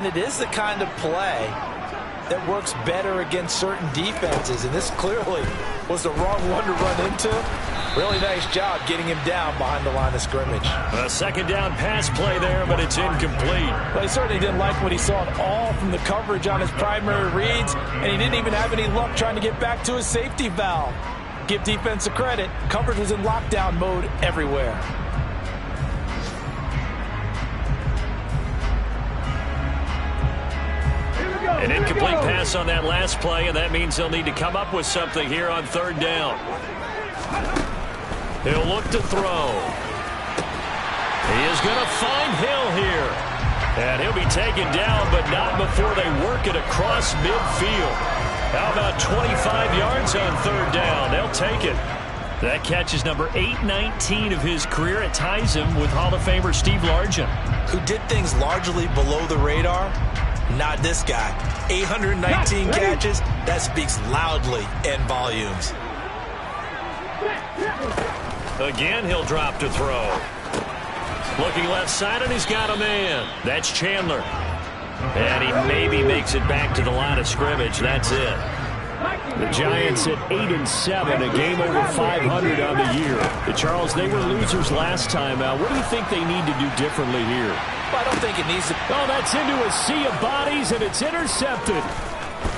It is the kind of play that works better against certain defenses, and this clearly was the wrong one to run into. Really nice job getting him down behind the line of scrimmage. A second down pass play there, but it's incomplete. Well, he certainly didn't like what he saw at all from the coverage on his primary reads, and he didn't even have any luck trying to get back to his safety valve. Give defense a credit. Coverage was in lockdown mode everywhere. An incomplete pass on that last play, and that means they'll need to come up with something here on third down. He'll look to throw. He is going to find Hill here. And he'll be taken down, but not before they work it across midfield. How about 25 yards on third down? They'll take it. That catch is number 819 of his career. It ties him with Hall of Famer Steve Largent, who did things largely below the radar. Not this guy. 819 catches. That speaks loudly in volumes. Again, he'll drop to throw. Looking left side, and he's got a man. That's Chandler. And he maybe makes it back to the line of scrimmage. That's it. The Giants at 8-7, a game over 500 on the year. Charles, they were losers last time out. What do you think they need to do differently here? Well, I don't think it needs to. Oh, that's into a sea of bodies, and it's intercepted.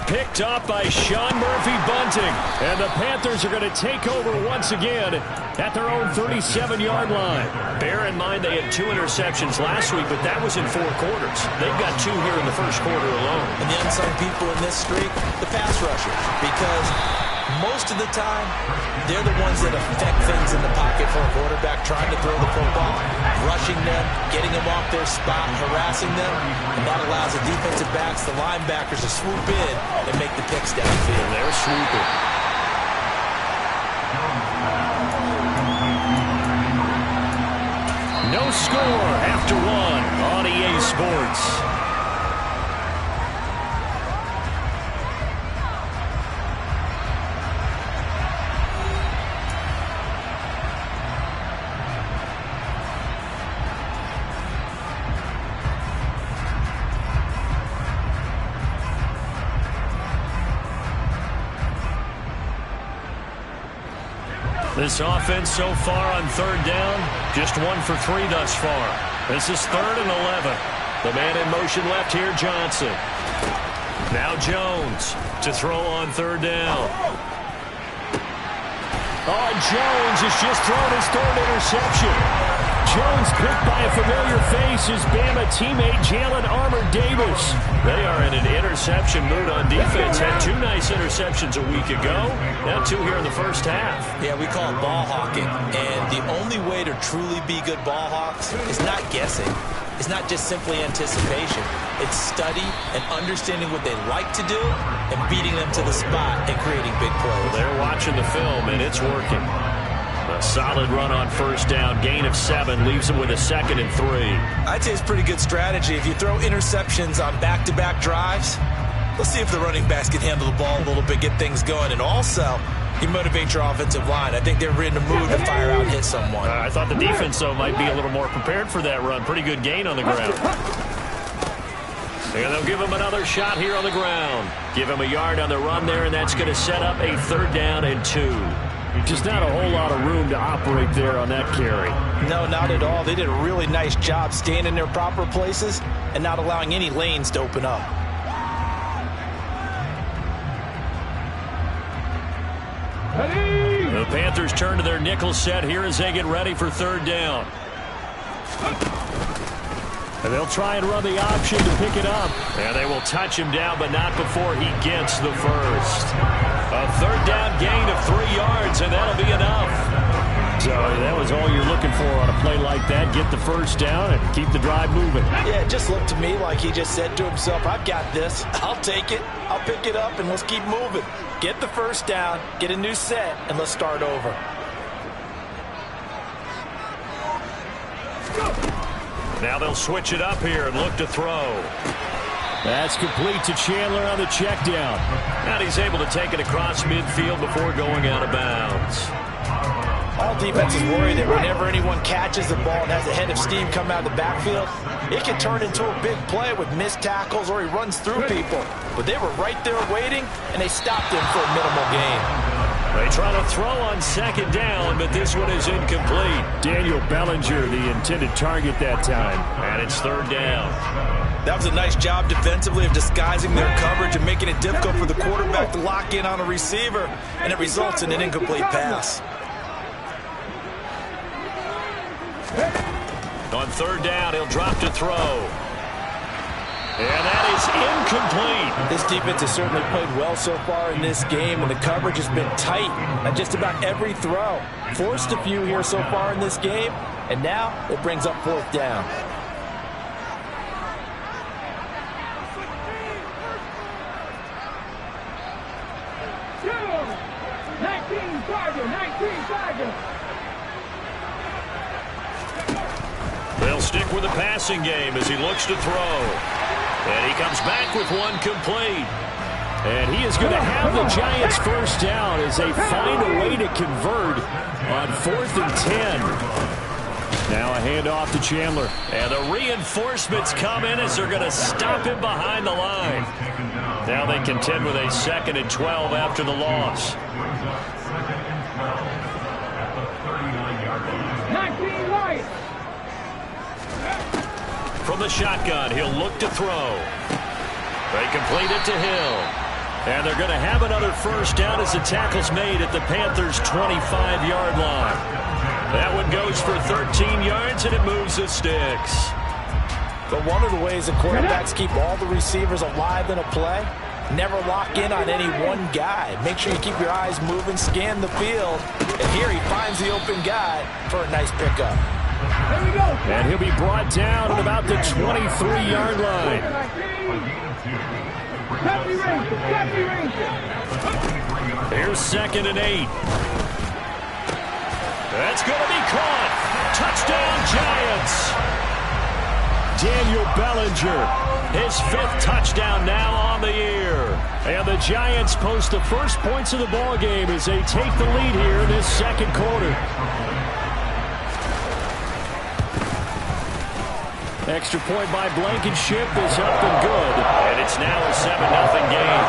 Picked off by Sean Murphy-Bunting. And the Panthers are going to take over once again at their own 37-yard line. Bear in mind they had 2 interceptions last week, but that was in 4 quarters. They've got 2 here in the first quarter alone. And the unsung people in this streak, the pass rushers, because most of the time, they're the ones that affect things in the pocket for a quarterback trying to throw the football, rushing them, getting them off their spot, harassing them, and that allows the defensive backs, the linebackers to swoop in and make the picks downfield. They're swooping. No score after 1 on EA Sports. This offense so far on third down, just 1 for 3 thus far. This is 3rd and 11. The man in motion left here, Johnson. Now Jones to throw on third down. Oh, Jones has just thrown his 3rd interception. Jones picked by a familiar face, his Bama teammate Jalen Armour-Davis. They are in an interception mood on defense. Had 2 nice interceptions a week ago. Now 2 here in the first half. Yeah, we call it ball hawking. And the only way to truly be good ball hawks is not guessing. It's not just simply anticipation. It's study and understanding what they like to do and beating them to the spot and creating big plays. They're watching the film, and it's working. A solid run on first down, gain of 7, leaves them with a 2nd and 3. I'd say it's pretty good strategy. If you throw interceptions on back-to-back drives, let's see if the running backs can handle the ball a little bit, get things going, and also you motivate your offensive line. I think they're in the mood to fire out and hit someone. I thought the defense, though, might be a little more prepared for that run. Pretty good gain on the ground. And they'll give him another shot here on the ground. Give him a yard on the run there, and that's going to set up a 3rd down and 2. Just not a whole lot of room to operate there on that carry. No, not at all. They did a really nice job staying in their proper places and not allowing any lanes to open up. The Panthers turn to their nickel set here as they get ready for 3rd down. And they'll try and run the option to pick it up. And they will touch him down, but not before he gets the first. A 3rd down gain of 3 yards, and that'll be enough. So that was all you're looking for on a play like that. Get the first down and keep the drive moving. Yeah, it just looked to me like he just said to himself, I've got this. I'll take it. I'll pick it up, and let's keep moving. Get the first down, get a new set, and let's start over. Now they'll switch it up here and look to throw. That's complete to Chandler on the check down. And he's able to take it across midfield before going out of bounds. All All defenses worry that whenever anyone catches the ball and has a head of steam come out of the backfield, it can turn into a big play with missed tackles or he runs through people. But they were right there waiting, and they stopped him for a minimal gain. They try to throw on second down, but this one is incomplete. Daniel Bellinger, the intended target that time. And it's third down. That was a nice job defensively of disguising their coverage and making it difficult for the quarterback to lock in on a receiver, and it results in an incomplete pass. On third down, he'll drop to throw. And that is incomplete. This defense has certainly played well so far in this game, and the coverage has been tight on just about every throw. Forced a few here so far in this game, and now it brings up fourth down. They'll stick with the passing game as he looks to throw. And he comes back with one complete. And he is going to have the Giants first down as they find a way to convert on 4th and 10. Now a handoff to Chandler. And the reinforcements come in as they're going to stop him behind the line. Now they contend with a 2nd and 12 after the loss. 19 right. From the shotgun, he'll look to throw. They complete it to Hill. And they're going to have another first down as the tackle's made at the Panthers' 25-yard line. That one goes for 13 yards, and it moves the sticks. But one of the ways the quarterbacks keep all the receivers alive in a play, never lock in on any one guy. Make sure you keep your eyes moving, scan the field. And here he finds the open guy for a nice pickup. There we go. And he'll be brought down at about the 23-yard line. Here's 2nd and 8. That's going to be caught. Touchdown, Giants. Daniel Bellinger, his 5th touchdown now on the year. And the Giants post the first points of the ball game as they take the lead here in this second quarter. Extra point by Blankenship is up and good. And it's now a 7-0 game.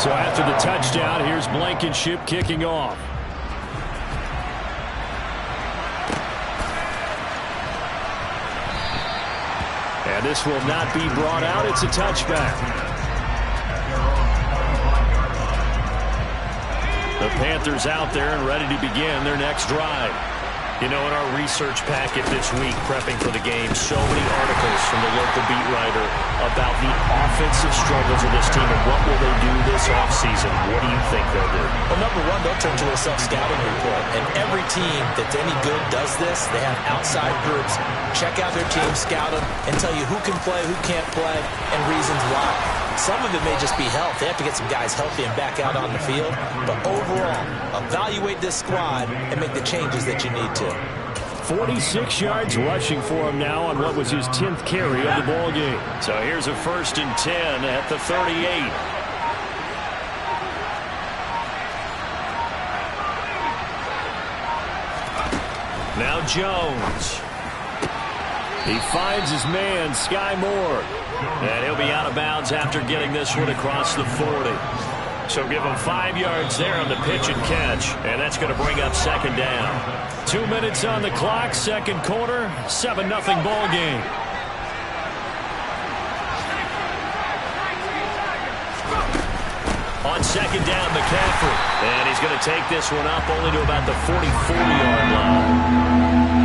So after the touchdown, here's Blankenship kicking off. And this will not be brought out. It's a touchback. The Panthers out there and ready to begin their next drive. You know, in our research packet this week, prepping for the game, so many articles from the local beat writer about the offensive struggles of this team and what will they do this offseason. What do you think they'll do? Well, number one, they'll turn to a self-scouting report. And every team that's any good does this. They have outside groups, check out their team, scout them, and tell you who can play, who can't play, and reasons why. Some of it may just be health. They have to get some guys healthy and back out on the field. But overall, evaluate this squad and make the changes that you need to. 46 yards rushing for him now on what was his 10th carry of the ball game. So here's a 1st and 10 at the 38. Now Jones. He finds his man, Sky Moore. And he'll be out of bounds after getting this one across the 40. So give him 5 yards there on the pitch and catch. And that's going to bring up 2nd down. 2 minutes on the clock, second quarter, 7-0 ball game. On 2nd down, McCaffrey. And he's going to take this one up only to about the 44-yard line.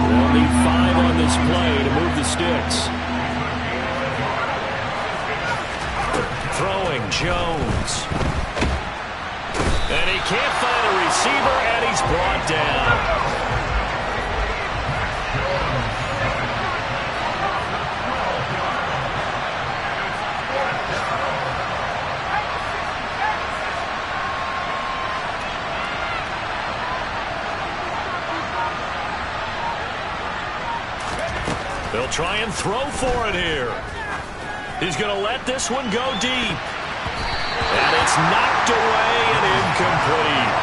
They'll need 5 on this play to move the sticks. Throwing Jones. And he can't find a receiver, and he's brought down. They'll try and throw for it here. He's going to let this one go deep. And it's knocked away and incomplete.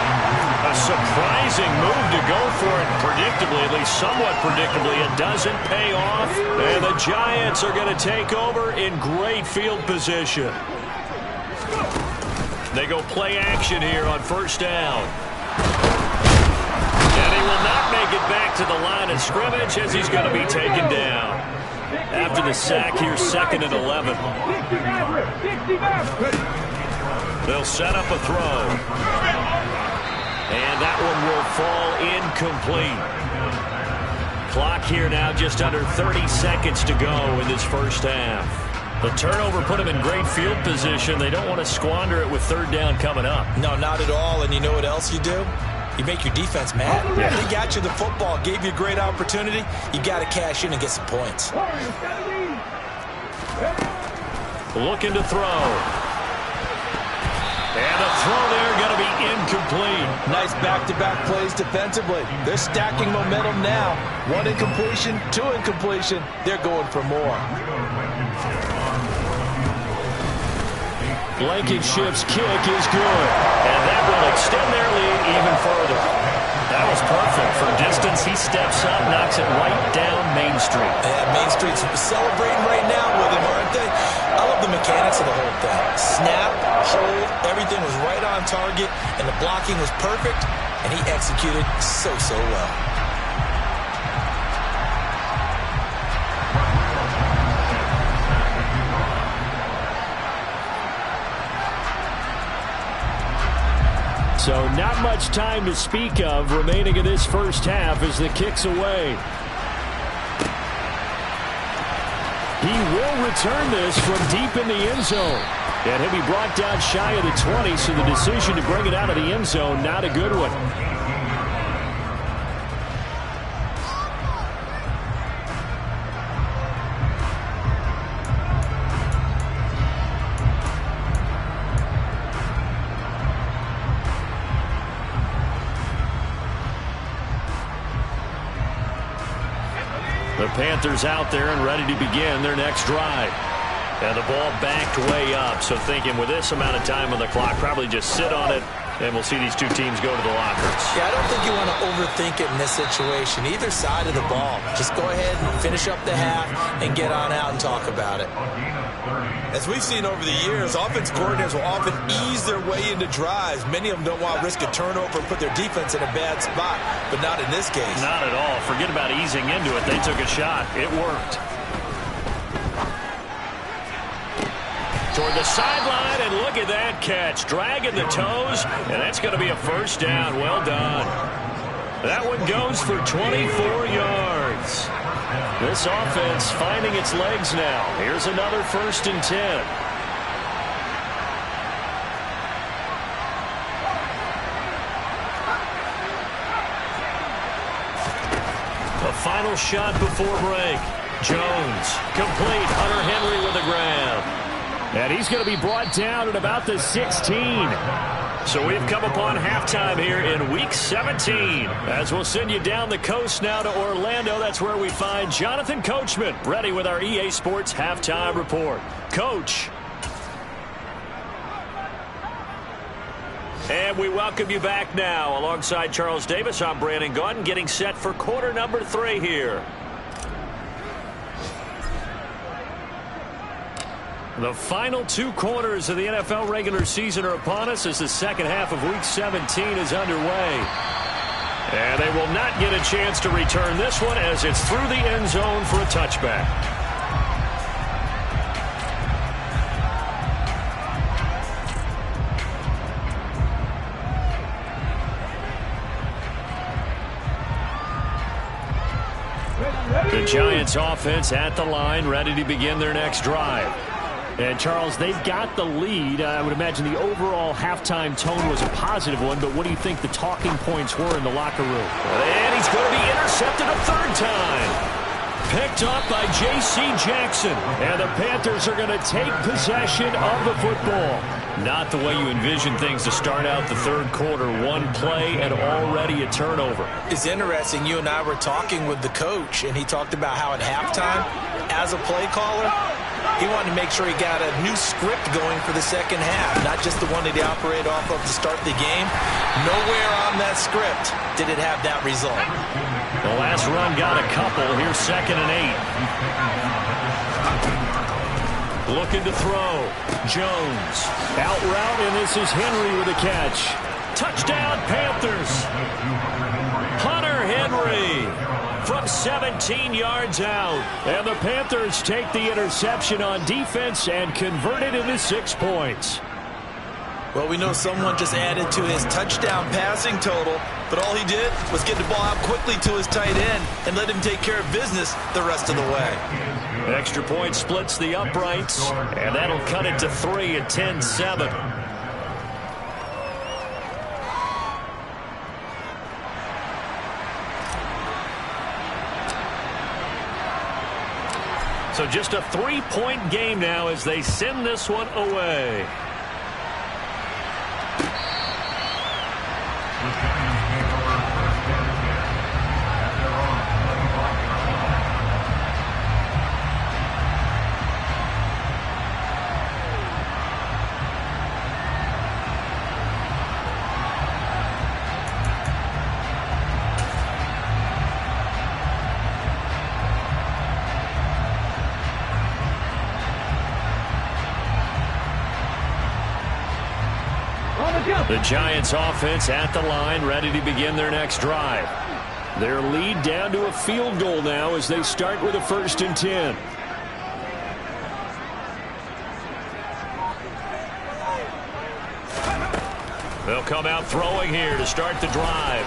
A surprising move to go for it predictably, at least somewhat predictably. It doesn't pay off, and the Giants are going to take over in great field position. They go play action here on first down. And he will not make it back to the line of scrimmage as he's going to be taken down. After the sack here, 2nd and 11. They'll set up a throw. And that one will fall incomplete. Clock here now just under 30 seconds to go in this first half. The turnover put them in great field position. They don't want to squander it with 3rd down coming up. No, not at all. And you know what else you do? You make your defense mad. Yeah. They got you the football, gave you a great opportunity. You got to cash in and get some points. Looking to throw. And a throw there going to be incomplete. Nice back-to-back plays defensively. They're stacking momentum now. 1 incompletion, 2 incompletion. They're going for more. Blankenship's kick is good. And that will extend their lead even further. That was perfect. For distance, he steps up, knocks it right down Main Street. Yeah, Main Street's celebrating right now with him, aren't they? I love the mechanics of the whole thing. Snap, hold, everything was right on target, and the blocking was perfect, and he executed so well. So not much time to speak of remaining in this first half as the kick's away. He will return this from deep in the end zone. And he'll be brought down shy of the 20, so the decision to bring it out of the end zone, not a good one. The Panthers out there and ready to begin their next drive. And the ball backed way up, so thinking with this amount of time on the clock, probably just sit on it, and we'll see these two teams go to the lockers. Yeah, I don't think you want to overthink it in this situation, either side of the ball. Just go ahead and finish up the half and get on out and talk about it. As we've seen over the years, offense coordinators will often ease their way into drives. Many of them don't want to risk a turnover and put their defense in a bad spot, but not in this case. Not at all. Forget about easing into it. They took a shot. It worked. Toward the sideline, and look at that catch. Dragging the toes, and that's going to be a first down. Well done. That one goes for 24 yards. This offense finding its legs now. Here's another 1st and 10. The final shot before break. Jones, complete. Hunter Henry with the grab. And he's going to be brought down at about the 16. So we've come upon halftime here in Week 17. As we'll send you down the coast now to Orlando. That's where we find Jonathan Coachman ready with our EA Sports Halftime Report. Coach. And we welcome you back now. Alongside Charles Davis, I'm Brandon Gaudin, getting set for quarter number 3 here. The final 2 quarters of the NFL regular season are upon us as the second half of Week 17 is underway. And they will not get a chance to return this one as it's through the end zone for a touchback. The Giants offense at the line, ready to begin their next drive. And, Charles, they've got the lead. I would imagine the overall halftime tone was a positive one, but what do you think the talking points were in the locker room? And he's going to be intercepted a 3rd time. Picked up by J.C. Jackson. And the Panthers are going to take possession of the football. Not the way you envision things to start out the 3rd quarter. 1 play and already a turnover. It's interesting. You and I were talking with the coach, and he talked about how at halftime, as a play caller, He wanted to make sure he got a new script going for the second half, not just the one that he operated off of to start the game. Nowhere on that script did it have that result. The last run got a couple. Here's 2nd and 8. Looking to throw. Jones. Out route, and this is Henry with a catch. Touchdown, Panthers. Hunter Henry from 17 yards out. And the Panthers take the interception on defense and convert it into 6 points. Well, we know someone just added to his touchdown passing total, but all he did was get the ball out quickly to his tight end and let him take care of business the rest of the way. Extra point splits the uprights, and that'll cut it to 3 at 10-7. So just a 3-point game now as they send this one away. The Giants offense at the line, ready to begin their next drive. Their lead down to a field goal now as they start with a 1st and 10. They'll come out throwing here to start the drive.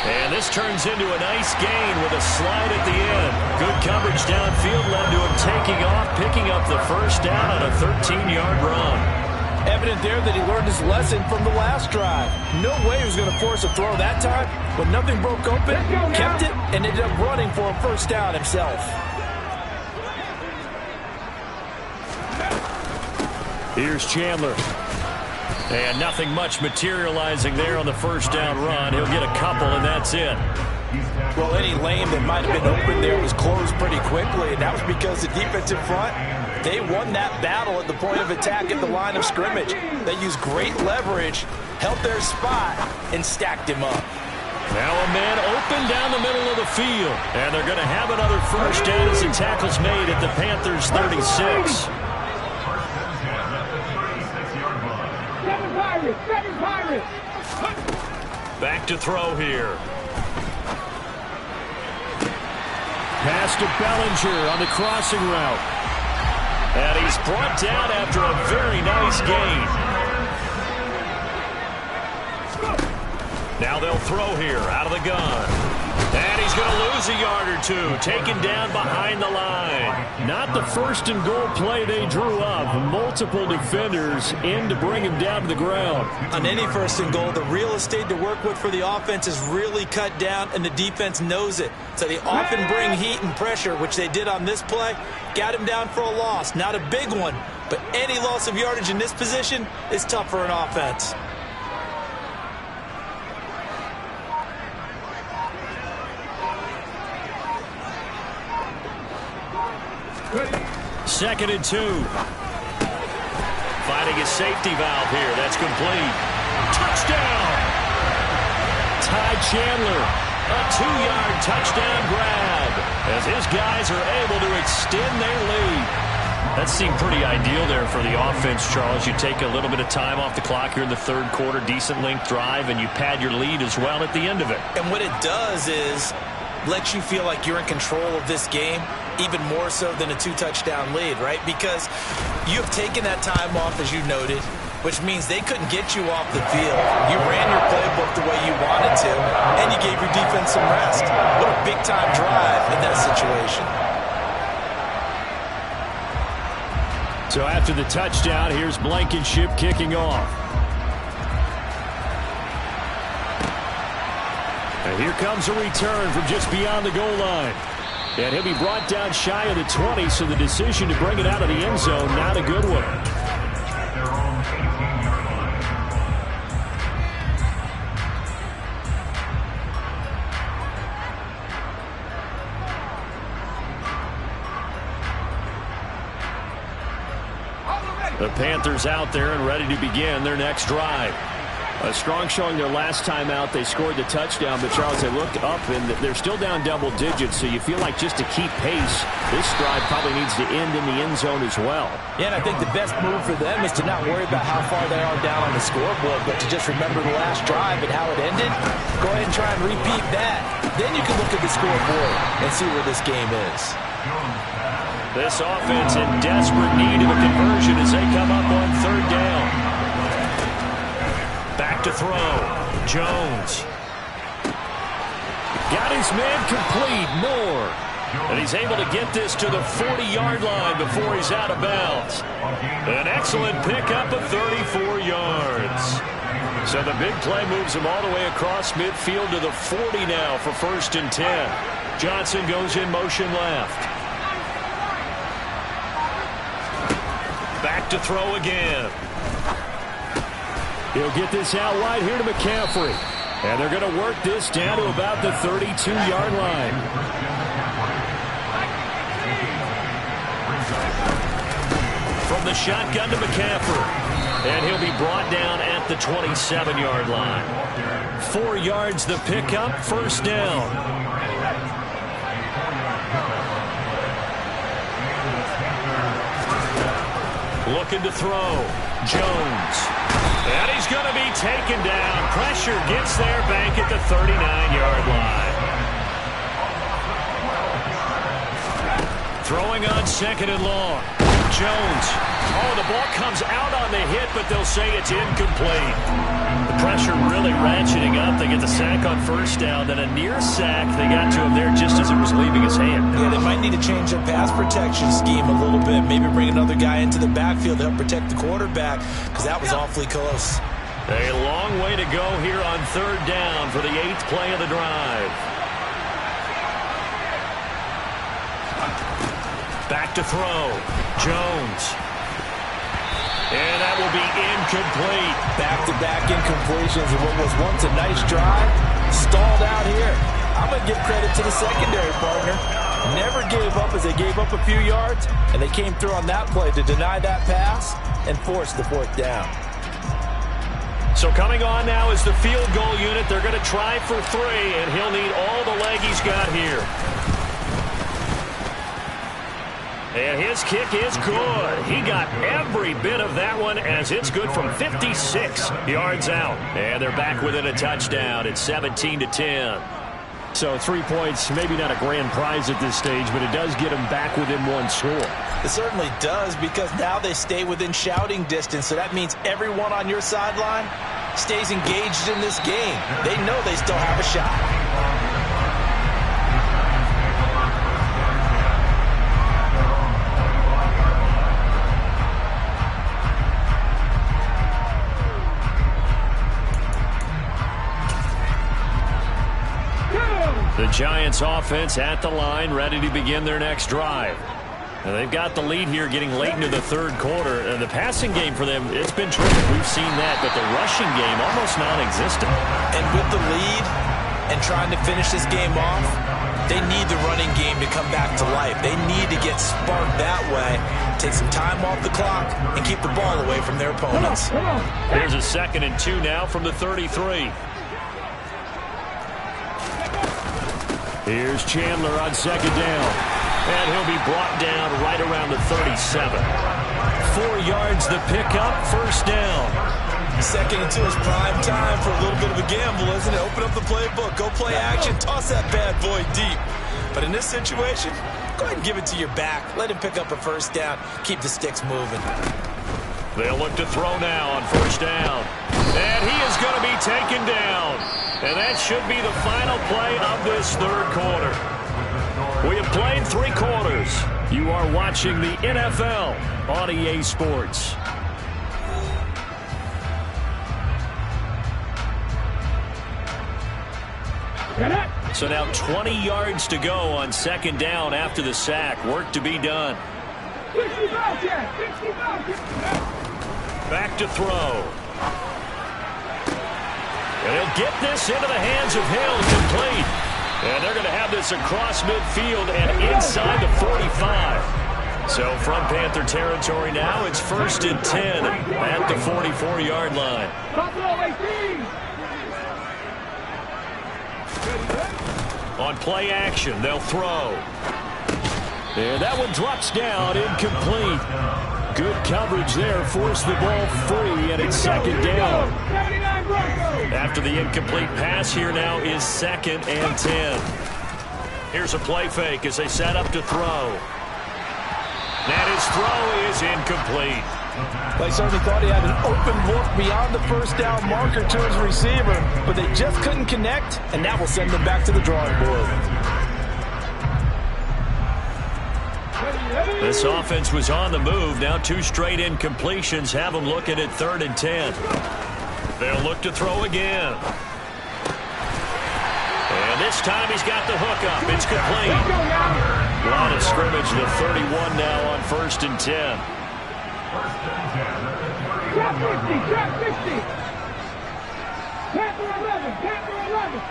And this turns into a nice gain with a slide at the end. Good coverage downfield led to him taking off, picking up the 1st down on a 13-yard run. Evident there that he learned his lesson from the last drive. No way he was going to force a throw that time, but nothing broke open, kept it, and ended up running for a 1st down himself. Here's Chandler. And nothing much materializing there on the 1st down run. He'll get a couple, and that's it. Well, any lane that might have been open there was closed pretty quickly, and that was because the defensive front, they won that battle at the point of attack at the line of scrimmage. They used great leverage, held their spot, and stacked him up. Now a man open down the middle of the field. And they're going to have another 1st down as the tackle's made at the Panthers' 36. Back to throw here. Pass to Bellinger on the crossing route. And he's brought down after a very nice gain. Now they'll throw here out of the gun. And he's going to lose a yard or two, taken down behind the line. Not the 1st and goal play they drew up. Multiple defenders in to bring him down to the ground. On any 1st and goal, the real estate to work with for the offense is really cut down, and the defense knows it. So they often bring heat and pressure, which they did on this play. Got him down for a loss. Not a big one, but any loss of yardage in this position is tough for an offense. Second and 2. Finding a safety valve here. That's complete. Touchdown! Ty Chandler. A 2-yard touchdown grab as his guys are able to extend their lead. That seemed pretty ideal there for the offense, Charles. You take a little bit of time off the clock here in the 3rd quarter, decent length drive, and you pad your lead as well at the end of it. And what it does is lets you feel like you're in control of this game, even more so than a 2-touchdown lead, right? Because you have taken that time off, as you noted, which means they couldn't get you off the field. You ran your playbook the way you wanted to, and you gave your defense some rest. What a big-time drive in that situation. So after the touchdown, here's Blankenship kicking off. And here comes a return from just beyond the goal line. And he'll be brought down shy of the 20, so the decision to bring it out of the end zone, not a good one. The Panthers out there and ready to begin their next drive. A strong showing their last time out. They scored the touchdown, but Charles, they looked up and they're still down double digits, so you feel like just to keep pace, this drive probably needs to end in the end zone as well. Yeah, and I think the best move for them is to not worry about how far they are down on the scoreboard, but to just remember the last drive and how it ended. Go ahead and try and repeat that. Then you can look at the scoreboard and see where this game is. This offense in desperate need of a conversion as they come up on third down. Back to throw. Jones. Got his man complete. Moore. And he's able to get this to the 40-yard line before he's out of bounds. An excellent pickup of 34 yards. So the big play moves him all the way across midfield to the 40 now for 1st and 10. Johnson goes in motion left. Back to throw again. He'll get this out wide here to McCaffrey. And they're going to work this down to about the 32-yard line. From the shotgun to McCaffrey. And he'll be brought down at the 27-yard line. 4 yards the pickup, 1st down. Looking to throw. Jones. And he's going to be taken down. Pressure gets there back at the 39-yard line. Throwing on 2nd and long. Jones. Oh, the ball comes out on the hit, but they'll say it's incomplete. The pressure really ratcheting up. They get the sack on 1st down, then a near sack. They got to him there just as it was leaving his hand. Yeah, they might need to change their pass protection scheme a little bit. Maybe bring another guy into the backfield to help protect the quarterback, because that was awfully close. A long way to go here on 3rd down for the 8th play of the drive. Back to throw. Jones. And that will be incomplete. Back-to-back incompletions of what was once a nice drive. Stalled out here. I'm going to give credit to the secondary partner. Never gave up as they gave up a few yards, and they came through on that play to deny that pass and force the 4th down. So coming on now is the field goal unit. They're going to try for 3, and he'll need all the leg he's got here. And his kick is good. He got every bit of that one as it's good from 56 yards out. And they're back within a touchdown. It's 17-10. So 3 points, maybe not a grand prize at this stage, but it does get them back within 1 score. It certainly does, because now they stay within shouting distance. So that means everyone on your sideline stays engaged in this game. They know they still have a shot. The Giants offense at the line, ready to begin their next drive. And they've got the lead here getting late into the 3rd quarter. And the passing game for them, it's been terrific. We've seen that, but the rushing game almost non-existent. And with the lead and trying to finish this game off, they need the running game to come back to life. They need to get sparked that way, take some time off the clock, and keep the ball away from their opponents. Here's a 2nd and 2 now from the 33. Here's Chandler on 2nd down. And he'll be brought down right around the 37. 4 yards the pickup, 1st down. 2nd and 2 is prime time for a little bit of a gamble, isn't it? Open up the playbook, go play action, toss that bad boy deep. But in this situation, go ahead and give it to your back. Let him pick up a 1st down, keep the sticks moving. They'll look to throw now on 1st down. And he is going to be taken down. And that should be the final play of this 3rd quarter. We have played 3 quarters. You are watching the NFL on EA Sports. So now 20 yards to go on 2nd down after the sack. Work to be done. Back to throw. And he'll get this into the hands of Hill, complete. And they're going to have this across midfield and inside the 45. So from Panther territory now, it's 1st and 10 at the 44-yard line. On play action, they'll throw. And that one drops down, incomplete. Good coverage there, forced the ball free, and it's 2nd down. After the incomplete pass, here now is 2nd and 10. Here's a play fake as they set up to throw. And his throw is incomplete. They certainly thought he had an open look beyond the first down marker to his receiver, but they just couldn't connect, and that will send them back to the drawing board. This offense was on the move. Now 2 straight incompletions have them looking at 3rd and 10. They'll look to throw again. And this time he's got the hook up. It's complete. Line of scrimmage, the 31 now on 1st and 10. Trap 50, trap 50. Panther 11, Panther 11.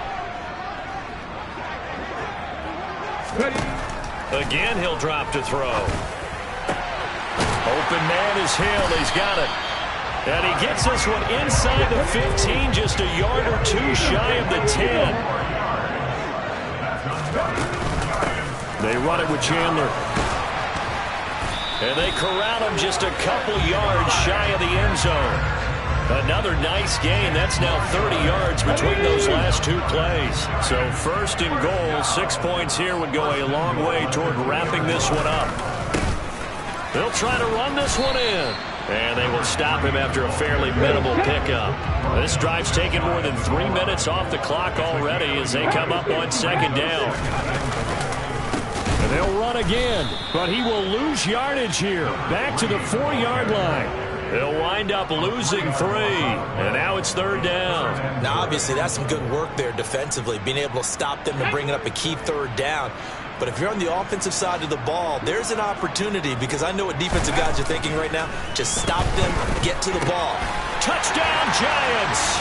Ready. Again, he'll drop to throw. Open man is Hill. He's got it. And he gets this one inside the 15, just a yard or 2 shy of the 10. They run it with Chandler. And they corral him just a couple yards shy of the end zone. Another nice gain. That's now 30 yards between those last 2 plays. So 1st and goal, 6 points here would go a long way toward wrapping this one up. They'll try to run this one in. And they will stop him after a fairly minimal pickup. This drive's taken more than 3 minutes off the clock already as they come up on 2nd down. And they'll run again, but he will lose yardage here. Back to the 4-yard line. They'll wind up losing 3, and now it's 3rd down. Now, obviously, that's some good work there defensively, being able to stop them and bringing up a key 3rd down. But if you're on the offensive side of the ball, there's an opportunity, because I know what defensive guys are thinking right now. Just stop them, get to the ball. Touchdown, Giants!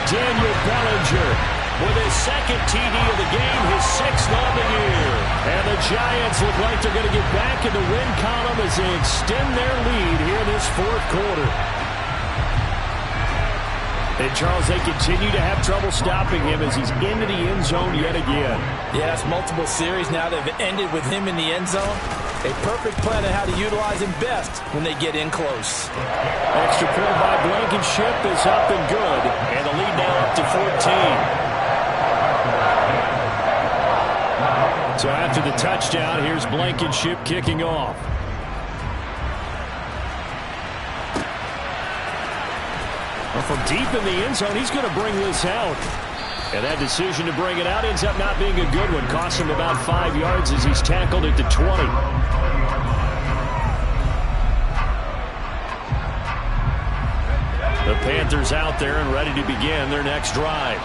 Daniel Bellinger with his 2nd TD of the game, his 6th on the year. And the Giants look like they're going to get back in the win column as they extend their lead here in this 4th quarter. And, Charles, they continue to have trouble stopping him as he's into the end zone yet again. Yes, multiple series now that have ended with him in the end zone. A perfect plan on how to utilize him best when they get in close. Extra point by Blankenship is up and good. And the lead now up to 14. So after the touchdown, here's Blankenship kicking off. Well, from deep in the end zone, he's going to bring this out. And that decision to bring it out ends up not being a good one. Costs him about 5 yards as he's tackled at the 20. The Panthers out there and ready to begin their next drive.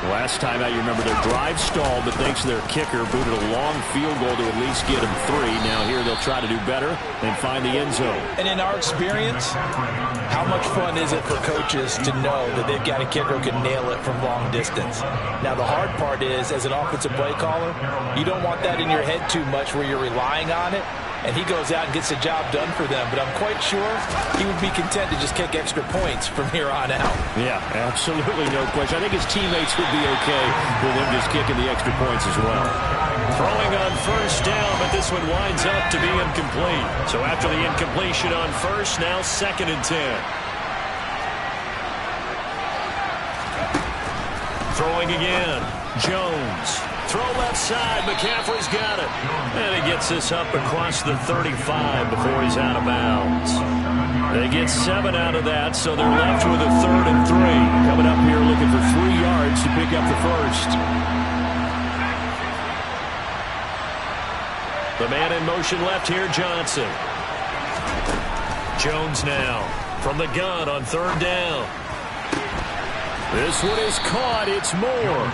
Last time out, you remember their drive stalled, but thanks to their kicker, booted a long field goal to at least get them 3. Now here they'll try to do better and find the end zone. And in our experience, how much fun is it for coaches to know that they've got a kicker who can nail it from long distance? Now, the hard part is, as an offensive play caller, you don't want that in your head too much where you're relying on it. And he goes out and gets the job done for them. But I'm quite sure he would be content to just kick extra points from here on out. Yeah, absolutely no question. I think his teammates would be okay with him just kicking the extra points as well. Throwing on 1st down, but this one winds up to be incomplete. So after the incompletion on 1st, now 2nd and 10. Throwing again. Jones. Throw left side. McCaffrey's got it. And he gets this up across the 35 before he's out of bounds. They get 7 out of that, so they're left with a 3rd and 3. Coming up here looking for 3 yards to pick up the 1st. The man in motion left here, Johnson. Jones now from the gun on 3rd down. This one is caught. It's Moore.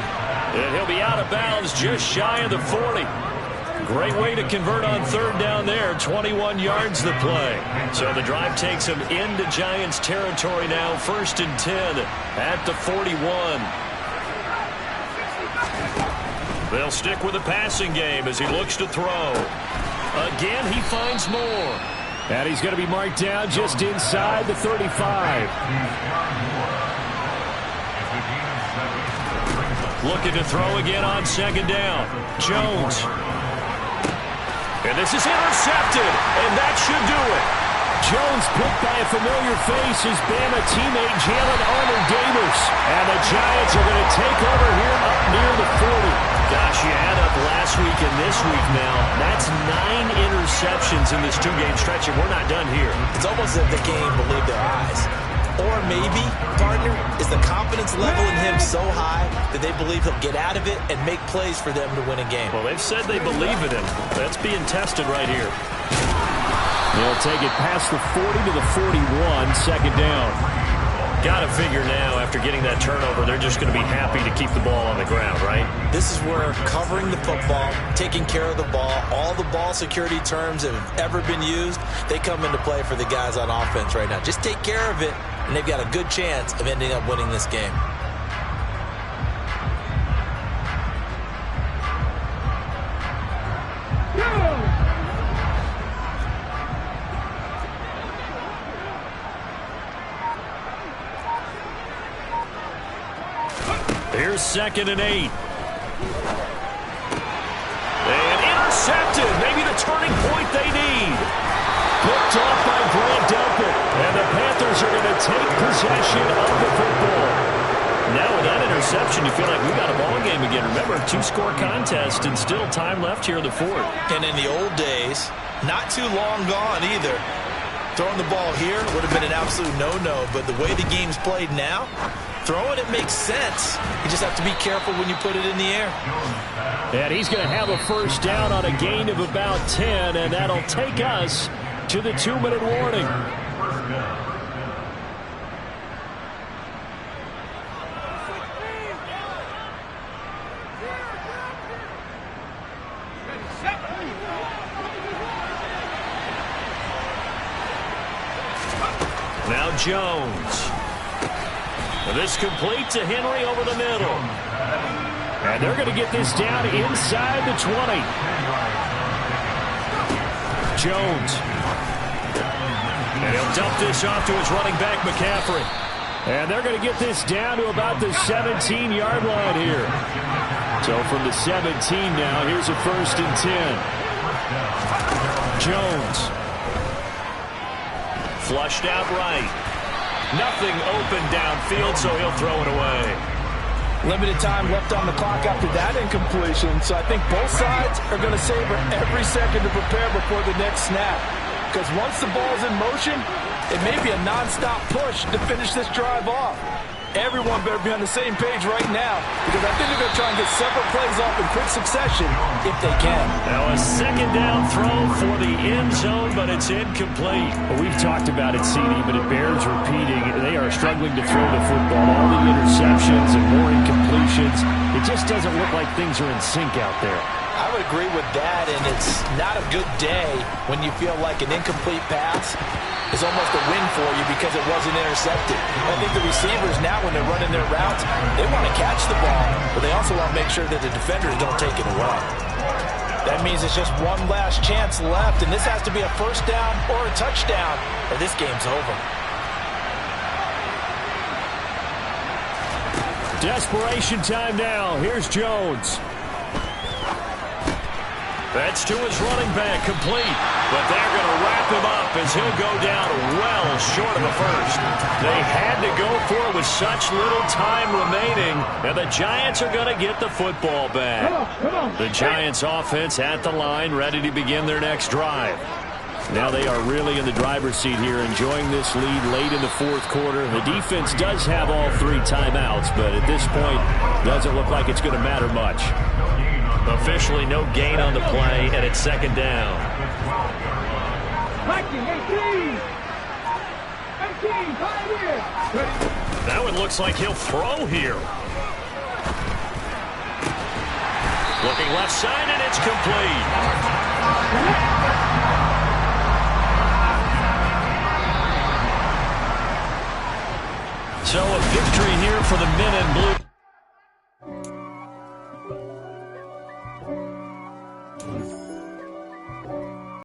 And he'll be out of bounds just shy of the 40. Great way to convert on 3rd down there. 21 yards the play. So the drive takes him into Giants territory now. 1st and 10 at the 41. They'll stick with the passing game as he looks to throw. Again, he finds more. And he's going to be marked down just inside the 35. Looking to throw again on second down. Jones. And this is intercepted, and that should do it. Jones picked by a familiar face, his Bama teammate Jalen Armour-Davis. And the Giants are going to take over here up near the 40. Gosh, you add up last week and this week now. That's 9 interceptions in this 2-game stretch, and we're not done here. It's almost as if the game believed their eyes. Or maybe, partner, is the confidence level in him so high that they believe he'll get out of it and make plays for them to win a game. Well, they've said they believe in him. That's being tested right here. They'll take it past the 40 to the 41, second down. Got to figure now, after getting that turnover, they're just going to be happy to keep the ball on the ground, right? This is where covering the football, taking care of the ball, all the ball security terms that have ever been used, they come into play for the guys on offense right now. Just take care of it, and they've got a good chance of ending up winning this game. Here's 2nd and 8. And intercepted. Maybe the turning point they need. Picked off by Grant Delpit. And the Panthers are going to take possession of the football. Now with that interception, you feel like we got a ball game again. Remember, 2-score contest and still time left here in the 4th. And in the old days, not too long gone either. Throwing the ball here would have been an absolute no-no, but the way the game's played now, throwing it makes sense. You just have to be careful when you put it in the air. And he's going to have a first down on a gain of about 10, and that'll take us to the 2-minute warning. Now Jones. This complete to Henry over the middle. And they're going to get this down inside the 20. Jones. And he'll dump this off to his running back, McCaffrey. And they're going to get this down to about the 17-yard line here. So from the 17 now, here's a 1st and 10. Jones. Flushed out right. Nothing open downfield, so he'll throw it away. Limited time left on the clock after that incompletion, so I think both sides are going to savor every second to prepare before the next snap. Because once the ball's in motion, it may be a nonstop push to finish this drive off. Everyone better be on the same page right now, because I think they're going to try and get several plays off in quick succession if they can. Now a 2nd down throw for the end zone, but it's incomplete. Well, we've talked about it, CD, but it bears repeating. They are struggling to throw the football. All the interceptions and more incompletions. It just doesn't look like things are in sync out there. I would agree with that, and it's not a good day when you feel like an incomplete pass is almost a win for you because it wasn't intercepted. I think the receivers now, when they're running their routes, they want to catch the ball, but they also want to make sure that the defenders don't take it away. That means it's just one last chance left, and this has to be a first down or a touchdown, or this game's over. Desperation time now. Here's Jones. That's to his running back, complete. But they're going to wrap him up as he'll go down well short of a first. They had to go for it with such little time remaining, and the Giants are going to get the football back. The Giants offense at the line, ready to begin their next drive. Now they are really in the driver's seat here, enjoying this lead late in the 4th quarter. The defense does have all 3 timeouts, but at this point, doesn't look like it's going to matter much. Officially no gain on the play, and it's 2nd down. 18, Pioneer. Now it looks like he'll throw here. Looking left side, and it's complete. So a victory here for the men in blue.